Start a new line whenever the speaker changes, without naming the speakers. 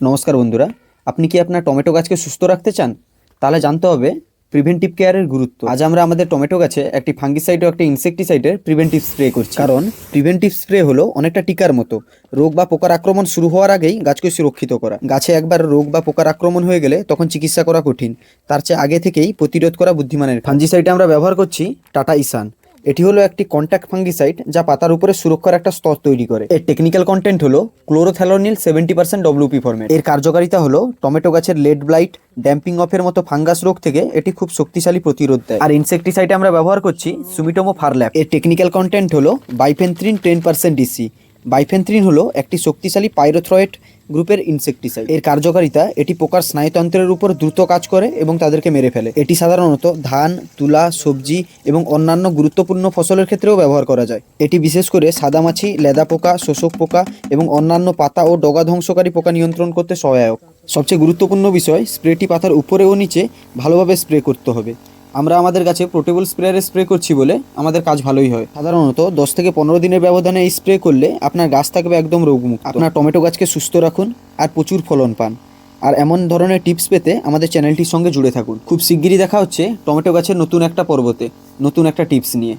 নমস্কার বন্ধুরা, আপনি কি আপনার টমেটো গাছকে সুস্থ রাখতে চান? তাহলে জানতে হবে প্রিভেন্টিভ কেয়ারের গুরুত্ব। আজ আমরা আমাদের টমেটো গাছে একটি ফাঙ্গিসাইড ও একটি ইনসেকটিসাইডের প্রিভেন্টিভ স্প্রে করছি। কারণ প্রিভেন্টিভ স্প্রে হলো অনেকটা টিকার মতো, রোগ বা পোকার আক্রমণ শুরু হওয়ার আগেই গাছকে সুরক্ষিত করা। গাছে একবার রোগ বা পোকার আক্রমণ হয়ে গেলে তখন চিকিৎসা করা কঠিন, তার চেয়ে আগে থেকেই প্রতিরোধ করা বুদ্ধিমানের। ফাঙ্গিসাইডে আমরা ব্যবহার করছি টাটা ইসান। এটি হলো একটি কন্ট্যাক্ট ফাঙ্গিসাইড যা পাতার উপরে সুরক্ষার একটা স্তর তৈরি করে। এর টেকনিক্যাল কন্টেন্ট হলো ক্লোরোথ্যালোনিল 70% ডব্লিউপি ফরম্যাট। এর কার্যকারিতা হলো টমেটো গাছের লেড ব্লাইট, ড্যাম্পিং অফের মতো ফাঙ্গাস রোগ থেকে এটি খুব শক্তিশালী প্রতিরোধ দেয়। আর ইনসেকটিসাইডে আমরা ব্যবহার করছি সুমিটোমো ফারল্যাপ। এর টেকনিক্যাল কন্টেন্ট হলো বাইফেন্থ্রিন 10% ডিসি। বাইফেন্থ্রিন হলো একটি শক্তিশালী পাইরোথ্রয়েট গ্রুপের ইনসেকটিসাইড। এর কার্যকারিতা এটি পোকার স্নায়ুতন্ত্রের উপর দ্রুত কাজ করে এবং তাদেরকে মেরে ফেলে। এটি সাধারণত ধান, তুলা, সবজি এবং অন্যান্য গুরুত্বপূর্ণ ফসলের ক্ষেত্রেও ব্যবহার করা যায়। এটি বিশেষ করে সাদামাছি, লেদা পোকা, শোষক পোকা এবং অন্যান্য পাতা ও ডগা ধ্বংসকারী পোকা নিয়ন্ত্রণ করতে সহায়ক। সবচেয়ে গুরুত্বপূর্ণ বিষয়, স্প্রেটি পাতার উপরে ও নিচে ভালোভাবে স্প্রে করতে হবে। আমরা আমাদের গাছে পোর্টেবল স্প্রেয়ারে স্প্রে করছি বলে আমাদের কাজ ভালোই হয়। সাধারণত 10 থেকে 15 দিনের ব্যবধানে এই স্প্রে করলে আপনার গাছ থাকবে একদম রোগমুক্ত। আপনার টমেটো গাছকে সুস্থ রাখুন আর প্রচুর ফলন পান। আর এমন ধরনের টিপস পেতে আমাদের চ্যানেলটির সঙ্গে জুড়ে থাকুন। খুব শিগগিরই দেখা হচ্ছে টমেটো গাছের নতুন একটা পর্বতে, নতুন একটা টিপস নিয়ে।